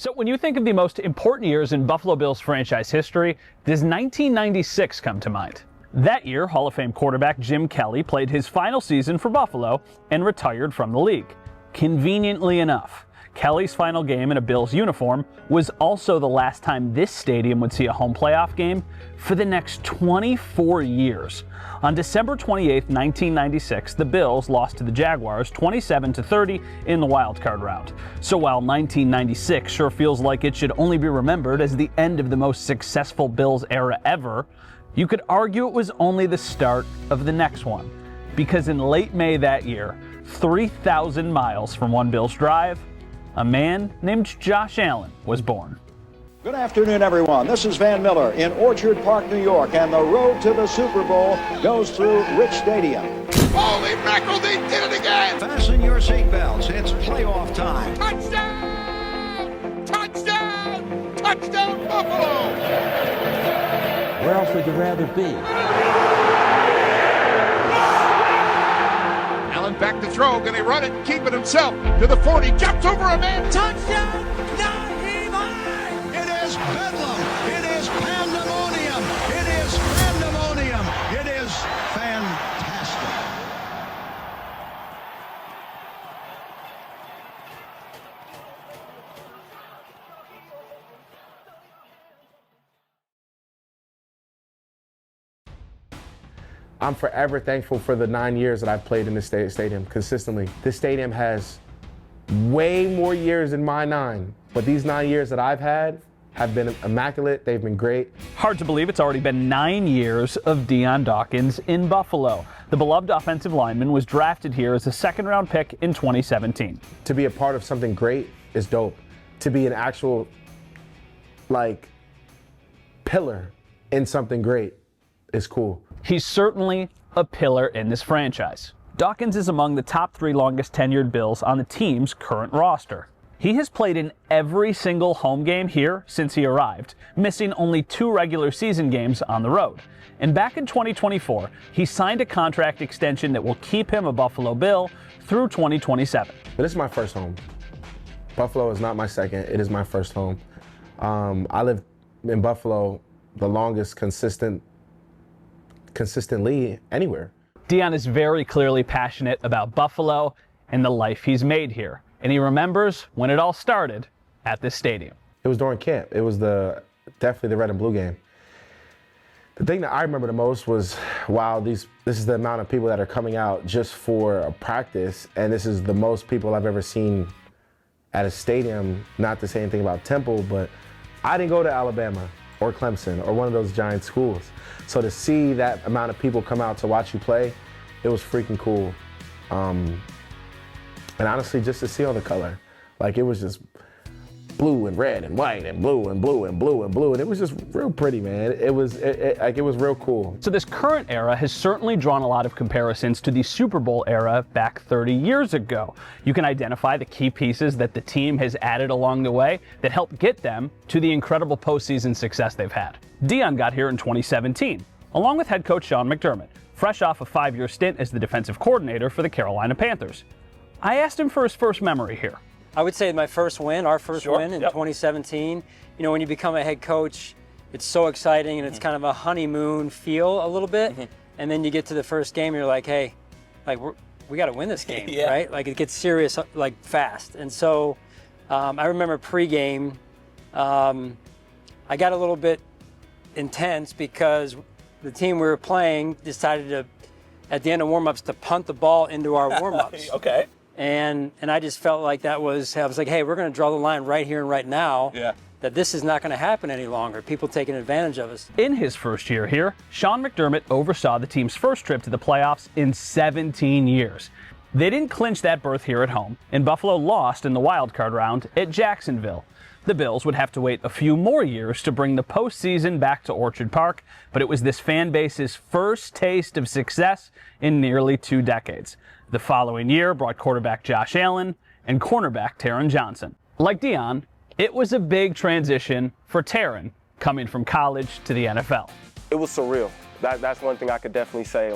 So when you think of the most important years in Buffalo Bills franchise history, does 1996 come to mind? That year, Hall of Fame quarterback Jim Kelly played his final season for Buffalo and retired from the league. Conveniently enough, Kelly's final game in a Bills uniform was also the last time this stadium would see a home playoff game for the next 24 years. On December 28, 1996, the Bills lost to the Jaguars 27-30 in the wildcard round. So while 1996 sure feels like it should only be remembered as the end of the most successful Bills era ever, you could argue it was only the start of the next one. Because in late May that year, 3,000 miles from One Bills Drive, a man named Josh Allen was born. Good afternoon, everyone. This is Van Miller in Orchard Park, New York, and the road to the Super Bowl goes through Rich Stadium. Holy mackerel, they did it again! Fasten your seatbelts. It's playoff time. Touchdown! Touchdown! Touchdown, Buffalo! Where else would you rather be? Allen back to throw, gonna run it, keep it himself to the 40, jumps over a man, Touchdown! Naheem! It is bedlam. It is pandemonium. It is pandemonium. It is fantastic. I'm forever thankful for the 9 years that I've played in this stadium consistently. This stadium has way more years than my 9, but these 9 years that I've had have been immaculate. They've been great. Hard to believe it's already been 9 years of Dion Dawkins in Buffalo. The beloved offensive lineman was drafted here as a second-round pick in 2017. To be a part of something great is dope. To be an actual, pillar in something great is cool. He's certainly a pillar in this franchise. Dawkins is among the top 3 longest tenured Bills on the team's current roster. He has played in every single home game here since he arrived, missing only 2 regular season games on the road. And back in 2024, he signed a contract extension that will keep him a Buffalo Bill through 2027. But this is my first home. Buffalo is not my second, it is my first home. I lived in Buffalo the longest consistently anywhere. Dion is very clearly passionate about Buffalo and the life he's made here. And he remembers when it all started at this stadium. It was during camp. It was definitely the red and blue game. The thing that I remember the most was, wow, this is the amount of people that are coming out just for a practice, and this is the most people I've ever seen at a stadium. Not to say anything about Temple, but I didn't go to Alabama or Clemson or one of those giant schools. So to see that amount of people come out to watch you play, it was freaking cool. And honestly, just to see all the color, it was just blue and red and white and blue and blue and blue and blue, and it was just real pretty, man. It was real cool. So this current era has certainly drawn a lot of comparisons to the Super Bowl era back 30 years ago. You can identify the key pieces that the team has added along the way that helped get them to the incredible postseason success they've had. Dion got here in 2017, along with head coach Sean McDermott, fresh off a 5-year stint as the defensive coordinator for the Carolina Panthers. I asked him for his first memory here. I would say my first win, our first win in 2017. You know, when you become a head coach, it's so exciting and it's kind of a honeymoon feel a little bit. And then you get to the first game, you're like, hey, we got to win this game, right? It gets serious fast. And so I remember pregame, I got a little bit intense because the team we were playing decided to, at the end of warm-ups, to punt the ball into our warm-ups. Okay. And I just felt like I was like, hey, we're going to draw the line right here and right now. Yeah. That this is not going to happen any longer. People taking advantage of us. In his first year here, Sean McDermott oversaw the team's first trip to the playoffs in 17 years. They didn't clinch that berth here at home, and Buffalo lost in the wildcard round at Jacksonville. The Bills would have to wait a few more years to bring the postseason back to Orchard Park, but it was this fan base's first taste of success in nearly 2 decades. The following year brought quarterback Josh Allen and cornerback Taron Johnson. Like Dion, it was a big transition for Taron coming from college to the NFL. It was surreal. That's one thing I could definitely say.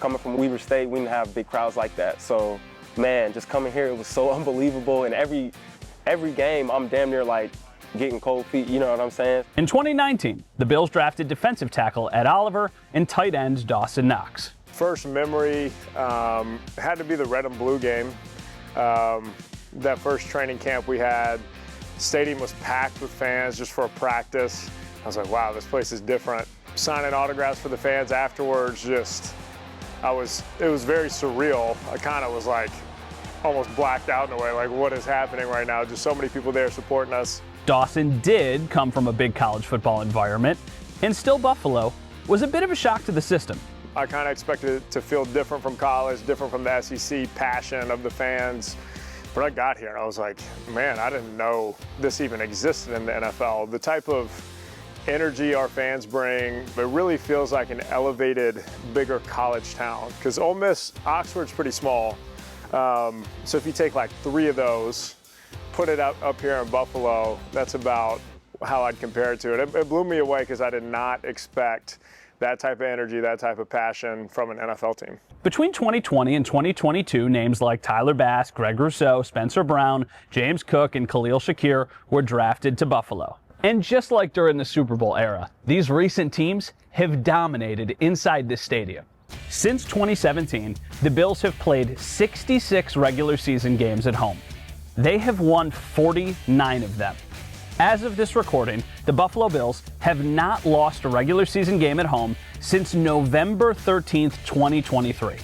Coming from Weber State, we didn't have big crowds like that. So, man, just coming here, it was so unbelievable. And every every game I'm damn near like getting cold feet, you know what I'm saying? In 2019, the Bills drafted defensive tackle Ed Oliver and tight end Dawson Knox. First memory had to be the red and blue game. That first training camp we had, stadium was packed with fans just for a practice. I was like, wow, this place is different. Signing autographs for the fans afterwards, it was very surreal. I kind of was like almost blacked out in a way, like what is happening right now? Just so many people there supporting us. Dawson did come from a big college football environment, and still Buffalo was a bit of a shock to the system. I kind of expected it to feel different from college, different from the SEC passion of the fans. But I got here and I was like, man, I didn't know this even existed in the NFL. The type of energy our fans bring, it really feels like an elevated, bigger college town. Because Ole Miss, Oxford's pretty small. So if you take like 3 of those, put it up here in Buffalo, that's about how I'd compare it to it. It blew me away because I did not expect that type of energy, that type of passion from an NFL team. Between 2020 and 2022, names like Tyler Bass, Greg Rousseau, Spencer Brown, James Cook, and Khalil Shakir were drafted to Buffalo. And just like during the Super Bowl era, these recent teams have dominated inside this stadium. Since 2017, the Bills have played 66 regular season games at home. They have won 49 of them. As of this recording, the Buffalo Bills have not lost a regular season game at home since November 13th, 2023.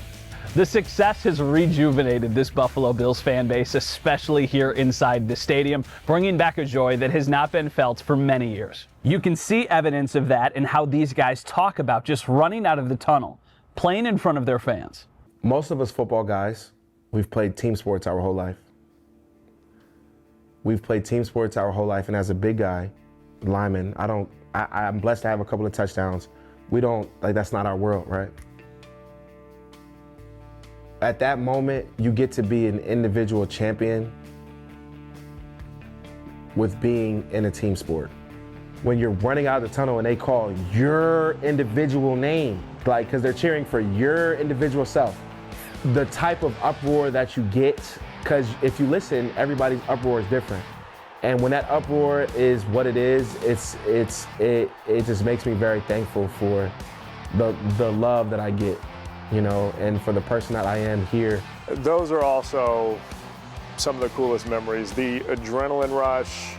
The success has rejuvenated this Buffalo Bills fan base, especially here inside the stadium, bringing back a joy that has not been felt for many years. You can see evidence of that in how these guys talk about just running out of the tunnel, playing in front of their fans. Most of us football guys, we've played team sports our whole life. We've played team sports our whole life, and as a big guy, lineman, I'm blessed to have a couple of touchdowns. That's not our world, right? At that moment, you get to be an individual champion with being in a team sport. When you're running out of the tunnel and they call your individual name, because they're cheering for your individual self, the type of uproar that you get, because if you listen, everybody's uproar is different. And when that uproar is what it is, it just makes me very thankful for the love that I get, and for the person that I am here. Those are also some of the coolest memories. The adrenaline rush,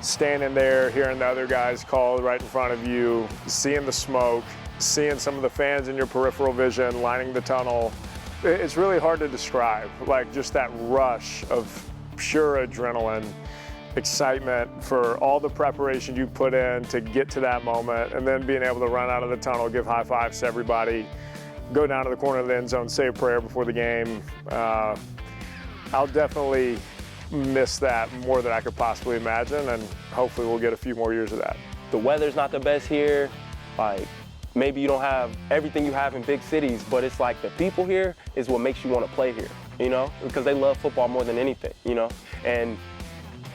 standing there, hearing the other guys call right in front of you, seeing the smoke, seeing some of the fans in your peripheral vision, lining the tunnel. It's really hard to describe, like just that rush of pure adrenaline, excitement for all the preparation you put in to get to that moment, and then being able to run out of the tunnel, give high fives to everybody, go down to the corner of the end zone, say a prayer before the game. I'll definitely miss that more than I could possibly imagine, and hopefully we'll get a few more years of that. The weather's not the best here. Like, maybe you don't have everything you have in big cities, but it's like the people here is what makes you want to play here, because they love football more than anything, and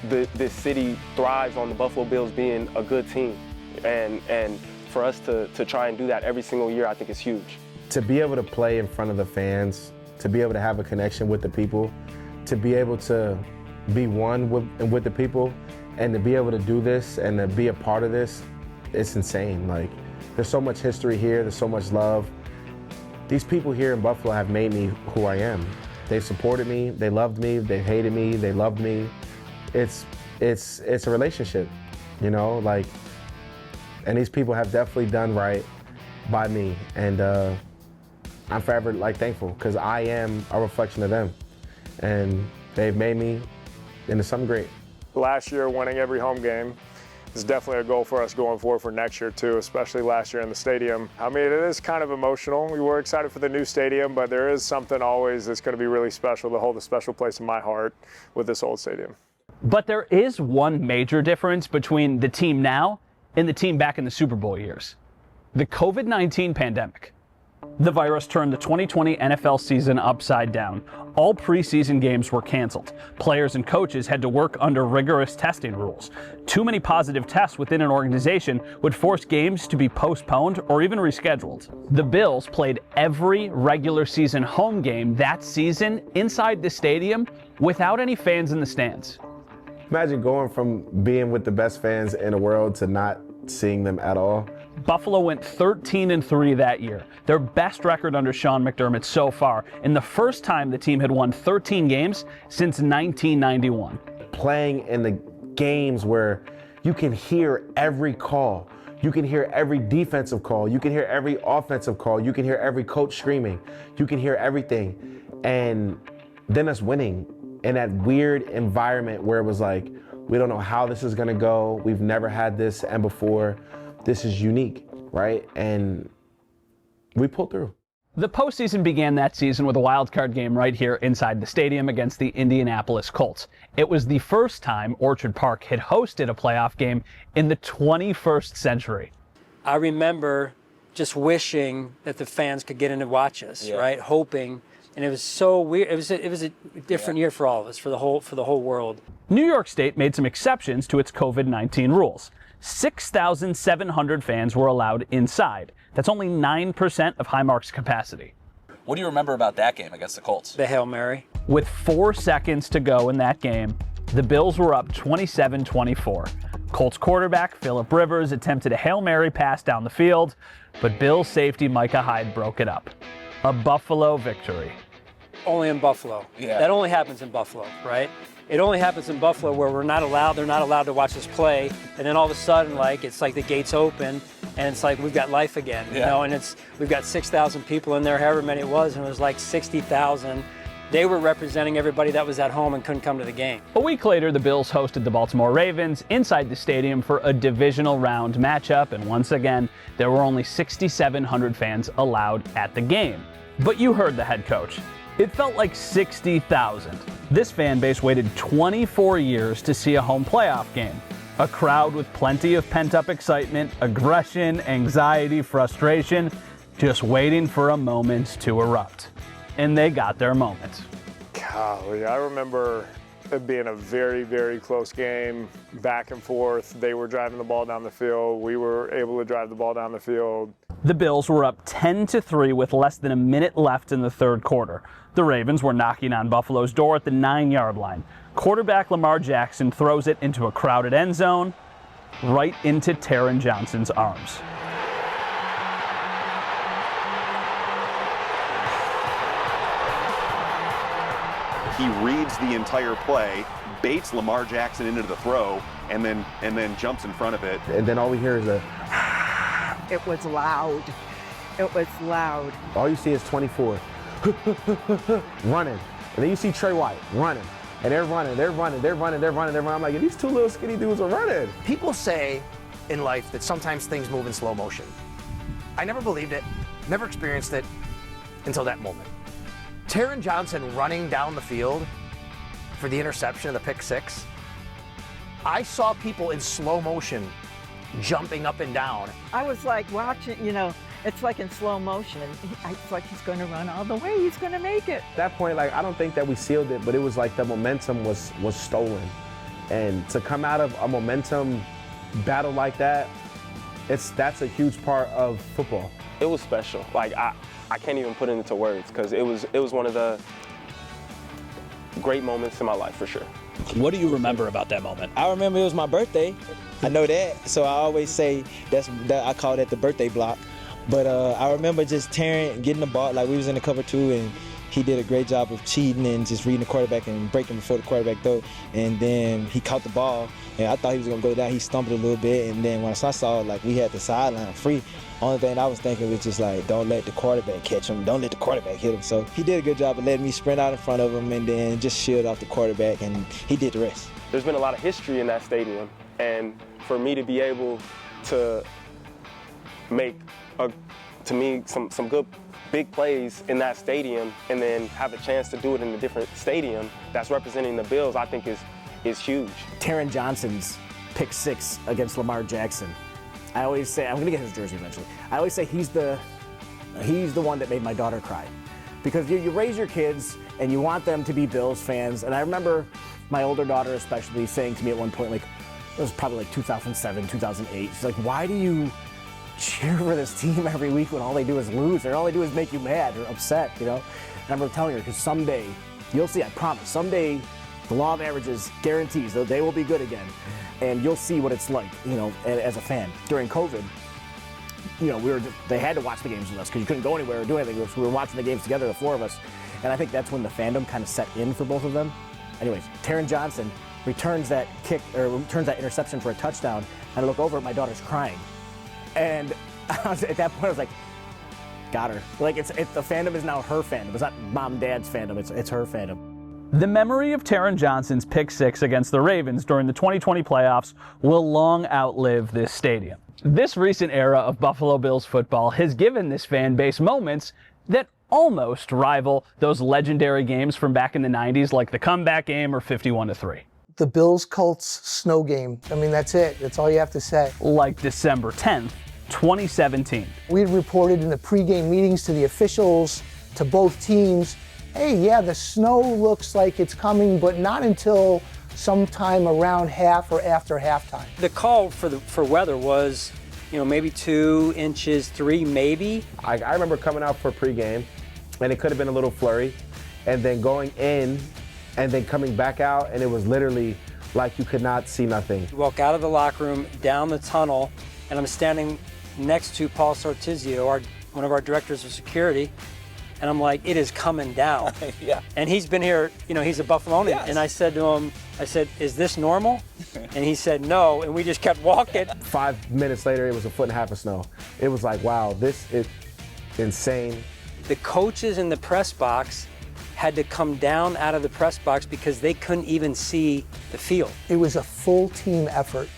this city thrives on the Buffalo Bills being a good team, and for us to try and do that every single year, I think is huge. To be able to play in front of the fans, to be able to have a connection with the people, to be able to be one with the people, and to be able to do this and to be a part of this, it's insane. Like, there's so much history here, there's so much love. These people here in Buffalo have made me who I am. They supported me, they loved me, they hated me, they loved me. It's a relationship, and these people have definitely done right by me, and I'm forever thankful, because I am a reflection of them, and they've made me into something great. Last year, winning every home game is definitely a goal for us going forward for next year too, especially last year in the stadium. I mean, it is kind of emotional. We were excited for the new stadium, but there is something always that's going to be really special, to hold a special place in my heart with this old stadium. But there is one major difference between the team now and the team back in the Super Bowl years: the COVID-19 pandemic. The virus turned the 2020 NFL season upside down. All preseason games were canceled. Players and coaches had to work under rigorous testing rules. Too many positive tests within an organization would force games to be postponed or even rescheduled. The Bills played every regular season home game that season inside the stadium without any fans in the stands. Imagine going from being with the best fans in the world to not seeing them at all. Buffalo went 13-3 that year, their best record under Sean McDermott so far, and the first time the team had won 13 games since 1991. Playing in the games where you can hear every call, you can hear every defensive call, you can hear every offensive call, you can hear every coach screaming, you can hear everything, and then us winning in that weird environment where it was like, we don't know how this is gonna go, we've never had this and before, this is unique, right? And we pulled through. The postseason began that season with a wild card game right here inside the stadium against the Indianapolis Colts. It was the first time Orchard Park had hosted a playoff game in the 21st century. I remember just wishing that the fans could get in and watch us, right? Hoping, and it was so weird. It was a different year for all of us, for the whole world. New York State made some exceptions to its COVID-19 rules. 6,700 fans were allowed inside. That's only 9% of Highmark's capacity. What do you remember about that game against the Colts? The Hail Mary. With 4 seconds to go in that game, the Bills were up 27-24. Colts quarterback Phillip Rivers attempted a Hail Mary pass down the field, but Bills safety Micah Hyde broke it up. A Buffalo victory. Only in Buffalo. Yeah. That only happens in Buffalo, right? It only happens in Buffalo where they're not allowed to watch us play, and then all of a sudden, like, it's like the gates open, and it's like we've got life again, you know, and we've got 6,000 people in there, however many it was, and it was like 60,000. They were representing everybody that was at home and couldn't come to the game. A week later, the Bills hosted the Baltimore Ravens inside the stadium for a divisional round matchup, and once again, there were only 6,700 fans allowed at the game. But you heard the head coach. It felt like 60,000. This fan base waited 24 years to see a home playoff game. A crowd with plenty of pent-up excitement, aggression, anxiety, frustration, just waiting for a moment to erupt. And they got their moment. Golly, I remember it being a very, very close game, back and forth. They were driving the ball down the field. We were able to drive the ball down the field. The Bills were up 10-3 with less than a minute left in the third quarter. The Ravens were knocking on Buffalo's door at the 9-yard line. Quarterback Lamar Jackson throws it into a crowded end zone, right into Taron Johnson's arms. He reads the entire play, baits Lamar Jackson into the throw, and then jumps in front of it. And then all we hear is a... It was loud. It was loud. All you see is 24 running. And then you see Trey White running. And they're running. I'm like, these two little skinny dudes are running. People say in life that sometimes things move in slow motion. I never believed it, never experienced it until that moment. Taron Johnson running down the field for the interception of the pick six. I saw people in slow motion jumping up and down. I was like watching, you know, it's like in slow motion. It's like he's going to run all the way. He's going to make it. At that point, like, I don't think that we sealed it, but it was like the momentum was stolen. And to come out of a momentum battle like that, that's a huge part of football. It was special. Like, I can't even put it into words because it was one of the great moments in my life for sure. What do you remember about that moment? I remember it was my birthday. I know that, so I always say I call that the birthday block. But I remember just Taron getting the ball, like we was in the cover two, and he did a great job of cheating and just reading the quarterback and breaking before the quarterback throw. And then he caught the ball, and I thought he was gonna go down. He stumbled a little bit, and then once I saw like we had the sideline free, only thing I was thinking was just like, don't let the quarterback catch him, don't let the quarterback hit him. So he did a good job of letting me sprint out in front of him and then just shield off the quarterback, and he did the rest. There's been a lot of history in that stadium, and for me to be able to make to me some good big plays in that stadium and then have a chance to do it in a different stadium that's representing the Bills, I think is huge. Taron Johnson's pick six against Lamar Jackson. I always say, I'm gonna get his jersey eventually. I always say he's the one that made my daughter cry. Because you raise your kids and you want them to be Bills fans. And I remember my older daughter especially saying to me at one point, like, it was probably like 2007, 2008. She's like, why do you cheer for this team every week when all they do is lose, or all they do is make you mad or upset, you know? And I remember telling her, because someday, you'll see, I promise, someday The law of averages guarantees that they will be good again, and you'll see what it's like, as a fan. During COVID, they had to watch the games with us because you couldn't go anywhere or do anything. So we were watching the games together, the four of us, and I think that's when the fandom kind of set in for both of them. Anyways, Taron Johnson returns that interception for a touchdown, and I look over, my daughter's crying, and at that point I was like, got her. Like the fandom is now her fandom. It's not mom and dad's fandom. It's her fandom. The memory of Taron Johnson's pick six against the Ravens during the 2020 playoffs will long outlive this stadium. This recent era of Buffalo Bills football has given this fan base moments that almost rival those legendary games from back in the 90s, like the comeback game or 51-3. The Bills-Colts snow game. I mean, that's it. That's all you have to say. Like December 10th, 2017. We had reported in the pregame meetings to the officials, to both teams, hey, yeah, the snow looks like it's coming, but not until sometime around half or after halftime. The call for weather was, maybe 2 inches, 3 maybe. I remember coming out for pregame, and it could have been a little flurry, and then going in, and then coming back out, and it was literally like you could not see nothing. You walk out of the locker room, down the tunnel, and I'm standing next to Paul Sortizio, one of our directors of security, and I'm like, it is coming down. Yeah. And he's been here, he's a Buffalonian. Yes. And I said to him, is this normal? And he said no, and we just kept walking. 5 minutes later, it was 1.5 feet of snow. It was like, wow, this is insane. The coaches in the press box had to come down out of the press box because they couldn't even see the field. It was a full team effort.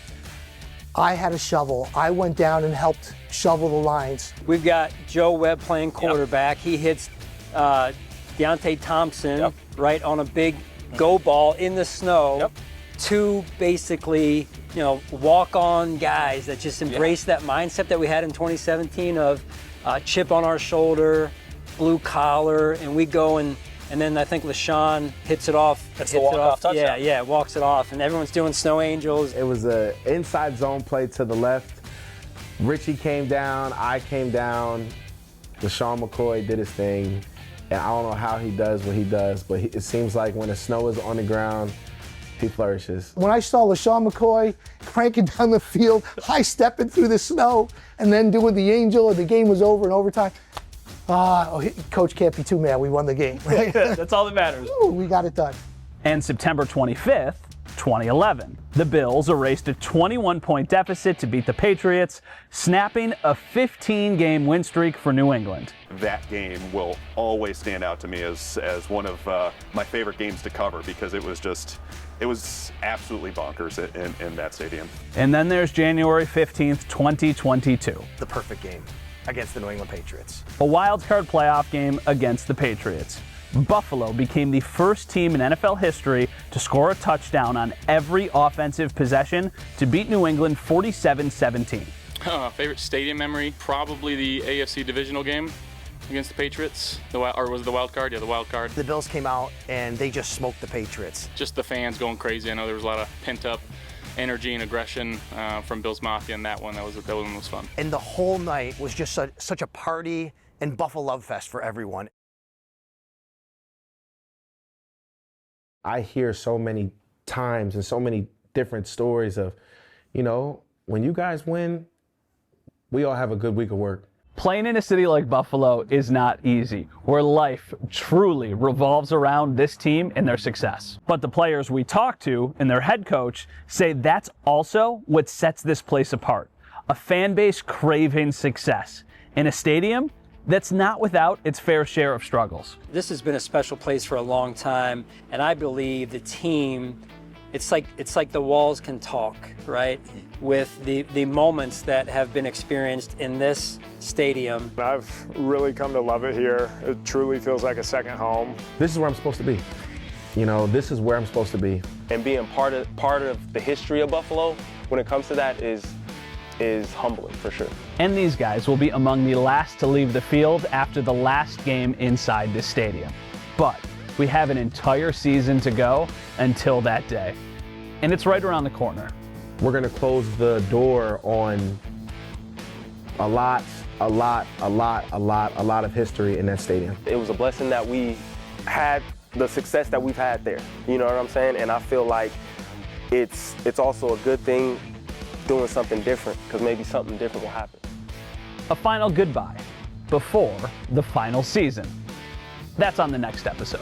I had a shovel. I went down and helped shovel the lines. We've got Joe Webb playing quarterback. Yep. He hits Deontay Thompson right on a big go ball in the snow. Yep. 2 basically, walk-on guys that just embrace that mindset that we had in 2017 of chip on our shoulder, blue collar, and we go and then I think LaShawn hits it off. That's the walk-off touchdown. Yeah, walks it off, and everyone's doing snow angels. It was an inside zone play to the left. Richie came down, I came down. LaShawn McCoy did his thing, and I don't know how he does what he does, but it seems like when the snow is on the ground, he flourishes. When I saw LaShawn McCoy cranking down the field, high-stepping through the snow, and then doing the angel, and the game was over in overtime, Coach can't be too mad. We won the game. Right? That's all that matters. Ooh, we got it done. And September 25th, 2011, the Bills erased a 21-point deficit to beat the Patriots, snapping a 15-game win streak for New England. That game will always stand out to me as one of my favorite games to cover because it was absolutely bonkers in that stadium. And then there's January 15th, 2022. The perfect game against the New England Patriots. A wild card playoff game against the Patriots. Buffalo became the first team in NFL history to score a touchdown on every offensive possession to beat New England 47-17. Favorite stadium memory? Probably the AFC divisional game against the Patriots. Or was it the wild card? Yeah, the wild card. The Bills came out and they just smoked the Patriots. Just the fans going crazy. I know there was a lot of pent-up energy and aggression from Bills Mafia, and that one was fun. And the whole night was just such a party and Buffalo love fest for everyone. I hear so many times and so many different stories of, when you guys win, we all have a good week of work. Playing in a city like Buffalo is not easy, where life truly revolves around this team and their success. But the players we talk to and their head coach say that's also what sets this place apart. A fan base craving success in a stadium that's not without its fair share of struggles. This has been a special place for a long time, and I believe the team, it's like the walls can talk, right? With the moments that have been experienced in this stadium. I've really come to love it here. It truly feels like a second home. This is where I'm supposed to be. This is where I'm supposed to be. And being part of the history of Buffalo when it comes to that is humbling for sure. And these guys will be among the last to leave the field after the last game inside this stadium. But we have an entire season to go until that day. And it's right around the corner. We're going to close the door on a lot of history in that stadium. It was a blessing that we had the success that we've had there. You know what I'm saying? And I feel like it's also a good thing doing something different, because maybe something different will happen. A final goodbye before the final season. That's on the next episode.